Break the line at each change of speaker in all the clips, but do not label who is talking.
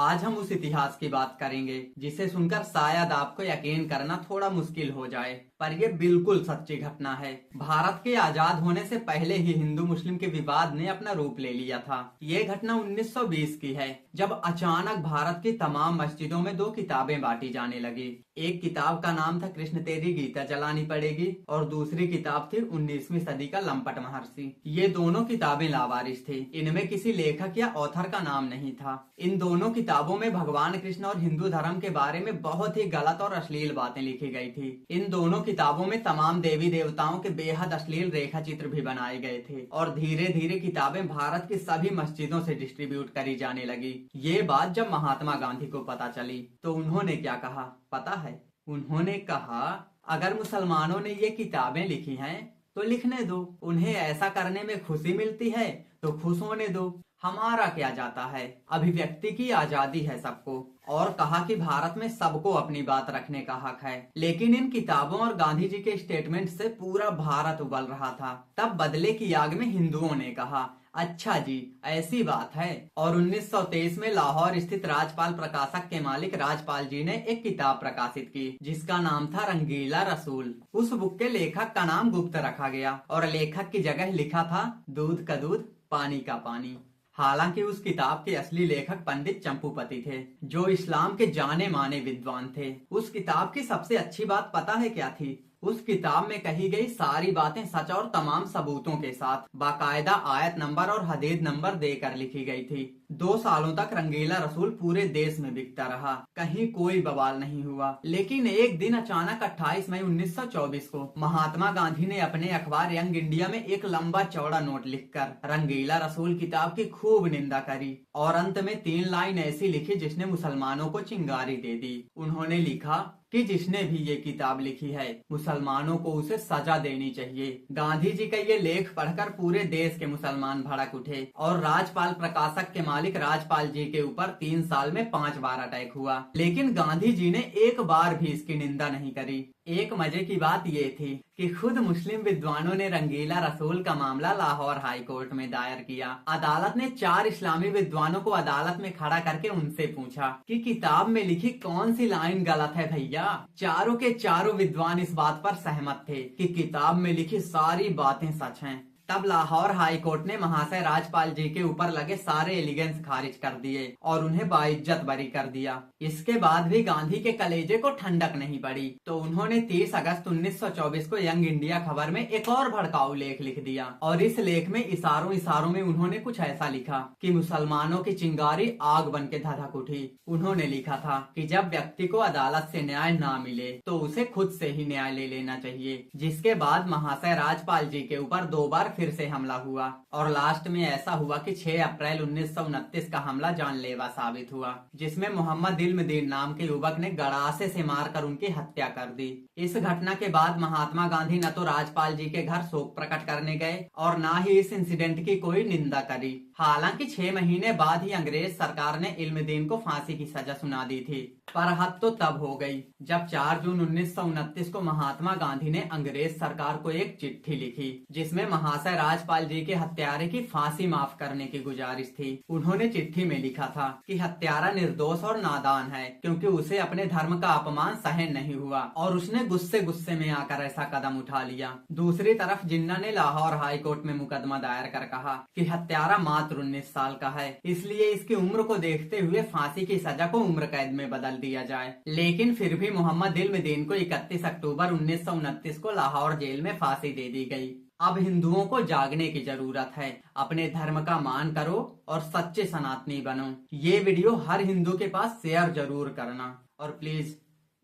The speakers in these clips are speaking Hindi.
आज हम उस इतिहास की बात करेंगे जिसे सुनकर शायद आपको यकीन करना थोड़ा मुश्किल हो जाए, पर यह बिल्कुल सच्ची घटना है। भारत के आजाद होने से पहले ही हिंदू मुस्लिम के विवाद ने अपना रूप ले लिया था। ये घटना 1920 की है, जब अचानक भारत की तमाम मस्जिदों में दो किताबें बांटी जाने लगी। एक किताब का नाम था कृष्ण तेरी गीता जलानी पड़ेगी और दूसरी किताब थी 19वीं सदी का लंपट महर्षि। ये दोनों किताबें लावारिस थी, इनमें किसी लेखक या ऑथर का नाम नहीं था। इन दोनों किताबों में भगवान कृष्ण और हिंदू धर्म के बारे में बहुत ही गलत और अश्लील बातें लिखी गई थी। इन दोनों किताबों में तमाम देवी देवताओं के बेहद अश्लील रेखा चित्र भी बनाए गए थे और धीरे धीरे किताबें भारत की सभी मस्जिदों से डिस्ट्रीब्यूट करी जाने लगी। ये बात जब महात्मा गांधी को पता चली तो उन्होंने क्या कहा पता है? उन्होंने कहा, अगर मुसलमानों ने ये किताबें लिखी हैं तो लिखने दो, उन्हें ऐसा करने में खुशी मिलती है तो खुश होने दो, हमारा क्या जाता है, अभिव्यक्ति की आजादी है सबको। और कहा कि भारत में सबको अपनी बात रखने का हक है। लेकिन इन किताबों और गांधी जी के स्टेटमेंट से पूरा भारत उबल रहा था। तब बदले की आग में हिंदुओं ने कहा, अच्छा जी ऐसी बात है। और 1923 में लाहौर स्थित राजपाल प्रकाशक के मालिक राजपाल जी ने एक किताब प्रकाशित की जिसका नाम था रंगीला रसूल। उस बुक के लेखक का नाम गुप्त रखा गया और लेखक की जगह लिखा था दूध का दूध पानी का पानी। हालांकि उस किताब के असली लेखक पंडित चंपूपति थे, जो इस्लाम के जाने माने विद्वान थे। उस किताब की सबसे अच्छी बात पता है क्या थी? उस किताब में कही गई सारी बातें सच और तमाम सबूतों के साथ बाकायदा आयत नंबर और हदीद नंबर देकर लिखी गई थी। 2 सालों तक रंगीला रसूल पूरे देश में बिकता रहा, कहीं कोई बवाल नहीं हुआ। लेकिन एक दिन अचानक 28 मई 1924 को महात्मा गांधी ने अपने अखबार यंग इंडिया में एक लंबा चौड़ा नोट लिखकर रंगीला रसूल किताब की खूब निंदा करी और अंत में 3 लाइन ऐसी लिखी जिसने मुसलमानों को चिंगारी दे दी। उन्होंने लिखा कि जिसने भी ये किताब लिखी है मुसलमानों को उसे सजा देनी चाहिए। गांधी जी का ये लेख पढ़कर पूरे देश के मुसलमान भड़क उठे और राजपाल प्रकाशक के मालिक राजपाल जी के ऊपर 3 साल में 5 बार अटैक हुआ। लेकिन गांधी जी ने एक बार भी इसकी निंदा नहीं करी। एक मजे की बात ये थी कि खुद मुस्लिम विद्वानों ने रंगीला रसूल का मामला लाहौर हाई कोर्ट में दायर किया। अदालत ने 4 इस्लामी विद्वानों को अदालत में खड़ा करके उनसे पूछा कि किताब में लिखी कौन सी लाइन गलत है भैया। चारों के चारों विद्वान इस बात पर सहमत थे कि किताब में लिखी सारी बातें सच हैं। तब लाहौर हाई कोर्ट ने महाशय राजपाल जी के ऊपर लगे सारे एलिगेंस खारिज कर दिए और उन्हें बाइज्जत बरी कर दिया। इसके बाद भी गांधी के कलेजे को ठंडक नहीं पड़ी तो उन्होंने 30 अगस्त 1924 को यंग इंडिया खबर में एक और भड़काऊ लेख लिख दिया और इस लेख में इशारों इशारों में उन्होंने कुछ ऐसा लिखा कि मुसलमानों की चिंगारी आग बन के धधक उठी। उन्होंने लिखा था कि जब व्यक्ति को अदालत से न्याय ना मिले तो उसे खुद से ही न्याय ले लेना चाहिए। जिसके बाद महाशय राजपाल जी के ऊपर 2 बार फिर से हमला हुआ और लास्ट में ऐसा हुआ कि 6 अप्रैल 1929 का हमला जानलेवा साबित हुआ, जिसमें मोहम्मद इल्मुद्दीन नाम के युवक ने गड़ासे से मारकर उनकी हत्या कर दी। इस घटना के बाद महात्मा गांधी न तो राजपाल जी के घर शोक प्रकट करने गए और न ही इस इंसिडेंट की कोई निंदा करी। हालांकि 6 महीने बाद ही अंग्रेज सरकार ने इल्मुद्दीन को फांसी की सजा सुना दी थी। पर हद तो तब हो गई जब 4 जून 1929 को महात्मा गांधी ने अंग्रेज सरकार को एक चिट्ठी लिखी जिसमें महाशय राजपाल जी के हत्यारे की फांसी माफ करने की गुजारिश थी। उन्होंने चिट्ठी में लिखा था कि हत्यारा निर्दोष और नादान है क्योंकि उसे अपने धर्म का अपमान सहन नहीं हुआ और उसने गुस्से गुस्से में आकर ऐसा कदम उठा लिया। दूसरी तरफ जिन्ना ने लाहौर हाई कोर्ट में मुकदमा दायर कर कहा कि हत्यारा मात्र 19 साल का है, इसलिए इसकी उम्र को देखते हुए फांसी की सजा को उम्र कैद में बदल दिया जाए। लेकिन फिर भी मोहम्मद इल्मुद्दीन को 31 अक्टूबर 1929 को लाहौर जेल में फांसी दे दी गई। अब हिंदुओं को जागने की जरूरत है, अपने धर्म का मान करो और सच्चे सनातनी बनो। ये वीडियो हर हिंदू के पास शेयर जरूर करना और प्लीज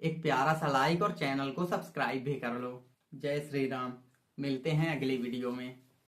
एक प्यारा सा लाइक और चैनल को सब्सक्राइब भी कर लो। जय श्री राम। मिलते हैं अगली वीडियो में।